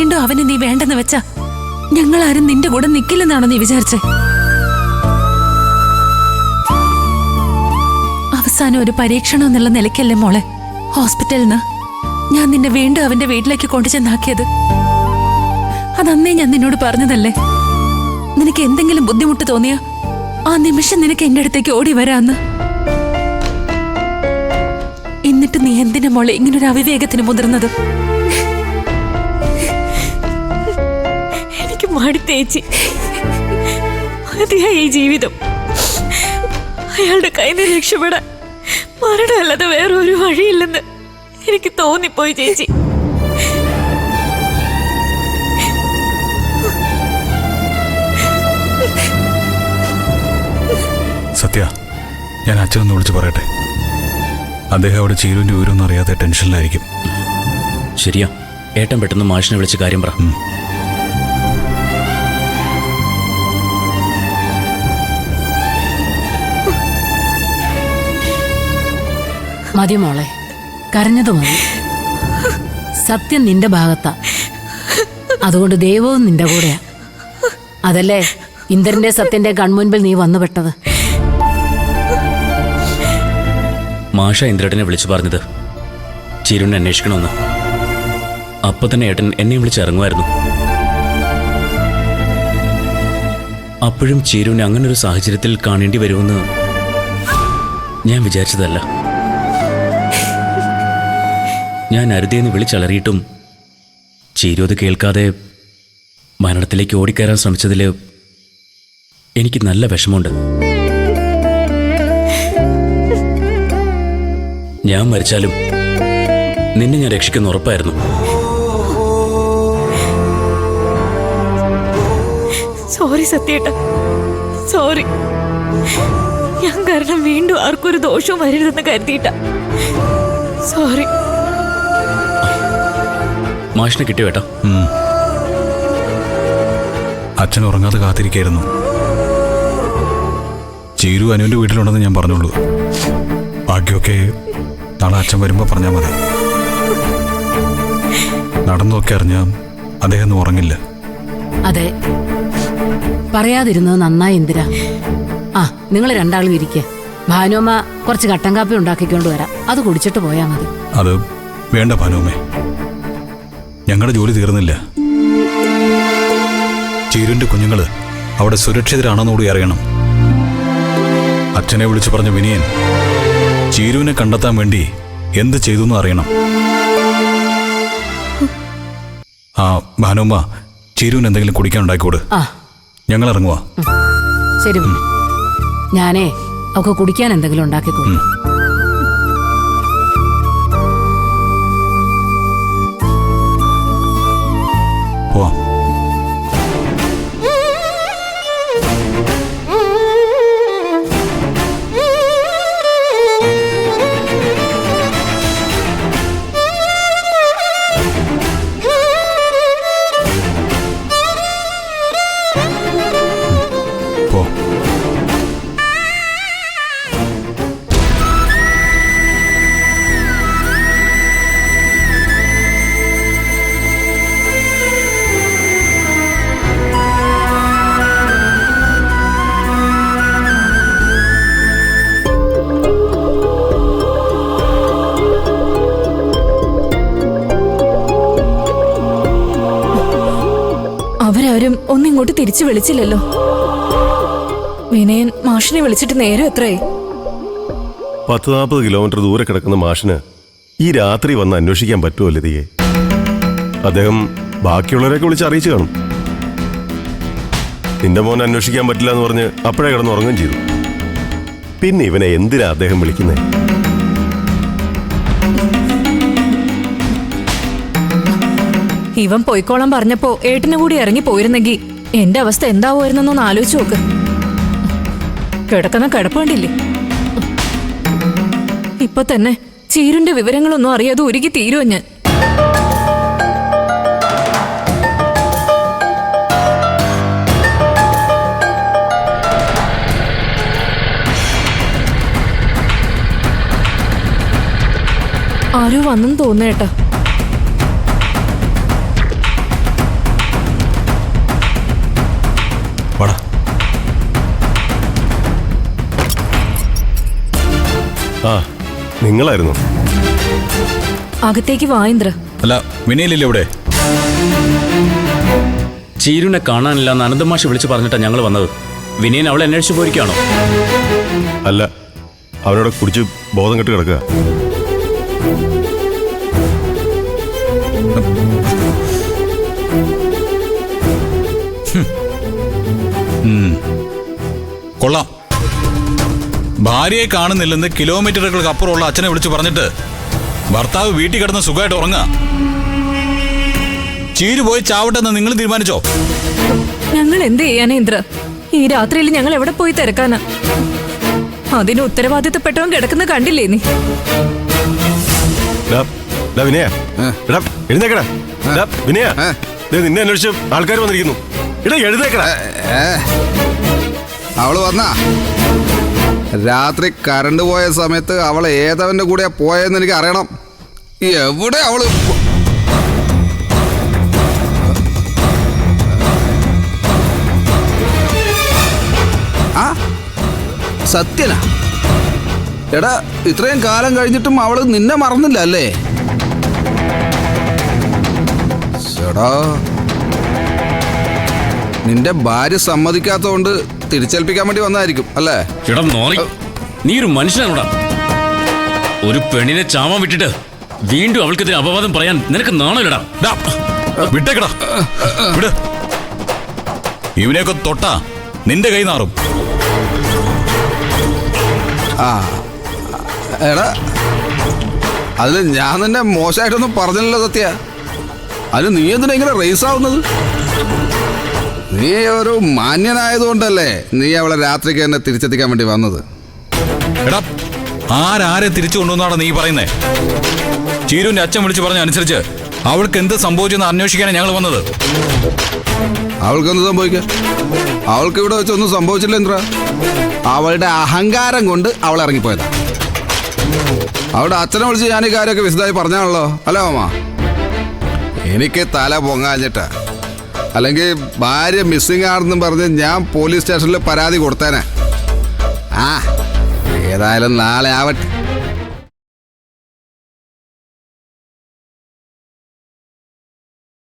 വീണ്ടും അവനെ നീ വേണ്ടെന്ന് വെച്ചാ ഞങ്ങളാരും നിന്റെ കൂടെ നിൽക്കില്ലെന്നാണോ നീ വിചാരിച്ചേ? അവസാനം ഒരു പരീക്ഷണം എന്നുള്ള നിലയ്ക്കല്ലേ മോളെ ഹോസ്പിറ്റലിൽ നിന്ന് ഞാൻ നിന്നെ വീണ്ടും അവന്റെ വീട്ടിലേക്ക് കൊണ്ടുചെന്നാക്കിയത്? അതന്നേ ഞാൻ നിന്നോട് പറഞ്ഞതല്ലേ. നിനക്ക് എന്തെങ്കിലും ബുദ്ധിമുട്ട് തോന്നിയാ ആ നിമിഷം നിനക്ക് എന്റെ അടുത്തേക്ക് ഓടി വരാന്ന്. എന്നിട്ട് നീ എന്തിനാ മോളെ ഇങ്ങനൊരു അവിവേകത്തിന് മുതിർന്നത്? എനിക്ക് മടുത്തേച്ചി. മതിയായി ഈ ജീവിതം. അയാളുടെ കയ്യിൽ നിന്ന് രക്ഷപ്പെടാൻ മരണമല്ലാതെ വേറെ ഒരു വഴിയില്ലെന്ന് എനിക്ക് തോന്നിപ്പോയി ചേച്ചി. സത്യ, ഞാൻ അച്ഛനൊന്ന് വിളിച്ച് പറയട്ടെ. അദ്ദേഹം അവിടെ ചീരുവിന്റെ വിവരമൊന്നും അറിയാതെ ടെൻഷനിലായിരിക്കും. ശരിയാ, ഏട്ടൻ പെട്ടെന്ന് മാഷിനെ വിളിച്ച് കാര്യം പറ. മതി മോളെ, കരഞ്ഞത് മതി. സത്യം നിന്റെ ഭാഗത്താ, അതുകൊണ്ട് ദൈവവും നിന്റെ കൂടെയാ. അതല്ലേ ഇന്ദ്രന്റെ സത്യന്റെ കൺമുൻപിൽ നീ വന്നുപെട്ടത്. മാഷ ഇന്ദ്രേട്ടനെ വിളിച്ചു പറഞ്ഞത് ചീരുവിനെ അന്വേഷിക്കണമെന്ന്. അപ്പൊ തന്നെ ഏട്ടൻ എന്നെ വിളിച്ച് ഇറങ്ങുമായിരുന്നു. അപ്പോഴും ചീരുവിനെ അങ്ങനൊരു സാഹചര്യത്തിൽ കാണേണ്ടി വരുമെന്ന് ഞാൻ വിചാരിച്ചതല്ല. ഞാൻ അരുതേന്ന് വിളിച്ചലറിയിട്ടും ചീരു അത് കേൾക്കാതെ മരണത്തിലേക്ക് ഓടിക്കയറാൻ ശ്രമിച്ചതിൽ എനിക്ക് നല്ല വിഷമമുണ്ട്. ഞാൻ മരിച്ചാലും നിന്നെ ഞാൻ രക്ഷിക്കുന്ന ഉറപ്പായിരുന്നു. സോറി സത്യേട്ട, സോറി. ഞാൻ കാരണം വീണ്ടും ആർക്കൊരു ദോഷവും വരരുതെന്ന് കരുതിയിട്ട. സോറി. മാഷിനെ കിട്ടിയോ ഏട്ടാ? അച്ഛൻ ഉറങ്ങാതെ കാത്തിരിക്കായിരുന്നു. ചീരു അനുവിന്റെ വീട്ടിലുണ്ടെന്ന് ഞാൻ പറഞ്ഞോളൂ. ബാക്കിയൊക്കെ നാളെ അച്ഛൻ വരുമ്പോ പറഞ്ഞാൽ മതി. നടന്നൊക്കെ അറിഞ്ഞാൽ അദ്ദേഹം ഉറങ്ങില്ല. അതെ, പറയാതിരുന്നത് നന്നായി ഇന്ദിര. ആ, നിങ്ങൾ രണ്ടാളും ഇരിക്കുക. ഭാനുമ്മ കുറച്ച് കട്ടൻ കാപ്പി ഉണ്ടാക്കിക്കൊണ്ട് വരാം, അത് കുടിച്ചിട്ട് പോയാൽ മതി. അത് വേണ്ട ഭാനുമ്മേ, ഞങ്ങളുടെ ജോലി തീർന്നില്ല. ചീരുവിന്റെ കുഞ്ഞുങ്ങള് അവിടെ സുരക്ഷിതരാണെന്നുകൂടി അറിയണം. അച്ഛനെ വിളിച്ചു പറഞ്ഞ വിനയൻ ചീരുവിനെ കണ്ടെത്താൻ വേണ്ടി എന്ത് ചെയ്തു എന്ന് അറിയണം. ആ ഭാനുമ്മ, ചീരുവിന് എന്തെങ്കിലും കുടിക്കാൻ ഉണ്ടാക്കിക്കോട്. ഞങ്ങൾ ഇറങ്ങുവാ. ശരി, ഞാനേ അവൾക്ക് കുടിക്കാൻ എന്തെങ്കിലും ഉണ്ടാക്കിക്കോളൂ. പോവാം. അവരാരും ഒന്നിങ്ങോട്ട് തിരിച്ചു വിളിച്ചില്ലല്ലോ. വിനയൻ മാഷിനെ വിളിച്ചിട്ട് നേരം എത്രയായി? 10-40 കിലോമീറ്റർ ദൂരെ കിടക്കുന്ന മാഷിന് ഈ രാത്രി വന്ന് അന്വേഷിക്കാൻ പറ്റുമോ ലതികെ? അദ്ദേഹം ബാക്കിയുള്ളവരെയൊക്കെ വിളിച്ച് അറിയിച്ചു കാണും. നിന്റെ മോൻ അന്വേഷിക്കാൻ പറ്റില്ല എന്ന് പറഞ്ഞ് അപ്പോഴേ കിടന്ന് ഉറങ്ങുകയും ചെയ്തു. പിന്നെ ഇവനെ എന്തിനാ അദ്ദേഹം വിളിക്കുന്നേ? ഇവൻ പൊയ്ക്കോളാൻ പറഞ്ഞപ്പോ ഏട്ടന് കൂടി ഇറങ്ങി പോയിരുന്നെങ്കിൽ എന്റെ അവസ്ഥ എന്താവുമായിരുന്നൊന്ന് ആലോചിച്ച് നോക്ക്. കിടക്കുന്ന കിടപ്പുണ്ടില്ലേ? ഇപ്പൊ തന്നെ ചീരുന്റെ വിവരങ്ങളൊന്നും അറിയാതെ ഒരുക്കി തീരുവോ ഞാൻ. ആരോ വന്നെന്ന് തോന്നേട്ടാ. നിങ്ങളായിരുന്നു. അകത്തേക്ക് വാ ഇന്ദ്ര. അല്ല, വിനയലില്ലേ ഇവിടെ? ചീരുവിനെ കാണാനില്ല എന്ന് അനന്തമാഷ് വിളിച്ചു പറഞ്ഞിട്ടാണ് ഞങ്ങൾ വന്നത്. വിനയൻ അവളെ അന്വേഷിച്ചു പോയിരിക്കുകയാണോ? അല്ല, അവനോട് കുടിച്ച് ബോധം കെട്ട് കിടക്കുക. കൊള്ളാം. ഭാര്യയെ കാണുന്നില്ലെന്ന് കിലോമീറ്ററുകൾക്ക് അപ്പുറമുള്ള അച്ഛനെ വിളിച്ചു പറഞ്ഞിട്ട് ഭർത്താവ് വീട്ടിൽ കിടന്ന് സുഖമായിട്ട് ഉറങ്ങുക. ചീരു പോയി ചാവട്ടെന്ന് നിങ്ങൾ തീരുമാനിച്ചോ? ഞങ്ങൾ എന്ത് ചെയ്യാനാ ഇന്ദ്ര? ഈ രാത്രിയിൽ ഞങ്ങൾ എവിടെ പോയി തിരക്കാനാ? അതിന് ഉത്തരവാദിത്തപ്പെട്ടവൻ കിടക്കുന്ന കണ്ടില്ലേ നീ? വിനയ, എഴുന്നേക്കടാ. വിനയ, നിന്നെ അന്വേഷിച്ച് ആൾക്കാർ വന്നിരിക്കുന്നു. ഇടാ, എഴുന്നേക്കടാ. അവള് വന്നാ? രാത്രി കറണ്ട് പോയ സമയത്ത് അവൾ ഏതവന്റെ കൂടെയാ പോയെന്ന് എനിക്ക് അറിയണം. എവിടെ അവള്? ആ സത്യനാ? എടാ, ഇത്രയും കാലം കഴിഞ്ഞിട്ടും അവള് നിന്നെ മറന്നില്ല അല്ലേ? എടാ, നിന്റെ ഭാര്യ സമ്മതിക്കാത്തതുകൊണ്ട് തിരിച്ചേൽപ്പിക്കാൻ വേണ്ടി വന്നതായിരിക്കും അല്ലേ? നീ ഒരു മനുഷ്യനാണോടാ? ഒരു പെണ്ണിനെ ചാവാൻ വിട്ടിട്ട് വീണ്ടും അവൾക്കെതിരെ അപവാദം പറയാൻ നിനക്ക് നാണമില്ലടാ. വിട്ടേക്കടാ, വിട്. ഇവനെയൊക്കെ തൊട്ടാ നിന്റെ കൈ നാറും. ആ എടാ, അതിൽ ഞാൻ നിന്നെ മോശമായിട്ടൊന്നും പറഞ്ഞില്ലല്ലോ സത്യ. അതിന് നീ എന്തിനാ ഇങ്ങനെ റേസ് ആവുന്നത്? നീ ഒരു മാന്യനായതുകൊണ്ടല്ലേ നീ അവളെ രാത്രിക്ക് തന്നെ തിരിച്ചെത്തിക്കാൻ വേണ്ടി വന്നത്? എടാ, ആരെ തിരിച്ചു കൊണ്ടുവന്നാണ് നീ പറയുന്നേ? ചീരുവിന്റെ അച്ഛൻ വിളിച്ചു പറഞ്ഞ അനുസരിച്ച് അവൾക്ക് എന്ത് സംഭവിച്ചെന്ന് അന്വേഷിക്കാനാണ് ഞങ്ങൾ വന്നത്. അവൾക്കെന്ത് സംഭവിക്കുക? അവൾക്ക് ഇവിടെ വെച്ചൊന്നും സംഭവിച്ചില്ല ഇന്ദ്ര. അവളുടെ അഹങ്കാരം കൊണ്ട് അവൾ ഇറങ്ങിപ്പോയതാ. അവളുടെ അച്ഛനെ വിളിച്ച് ഞാൻ ഈ കാര്യമൊക്കെ വിശദമായി പറഞ്ഞാണല്ലോ അല്ലേ മാമ? എനിക്ക് തല പൊങ്ങാഞ്ഞിട്ടാ. അല്ലെങ്കിൽ ഭാര്യ മിസ്സിംഗ് ആണെന്നും പറഞ്ഞ് ഞാൻ പോലീസ് സ്റ്റേഷനിൽ പരാതി കൊടുത്തേനെ. ആ ഏതായാലും നാളെ ആവട്ടെ.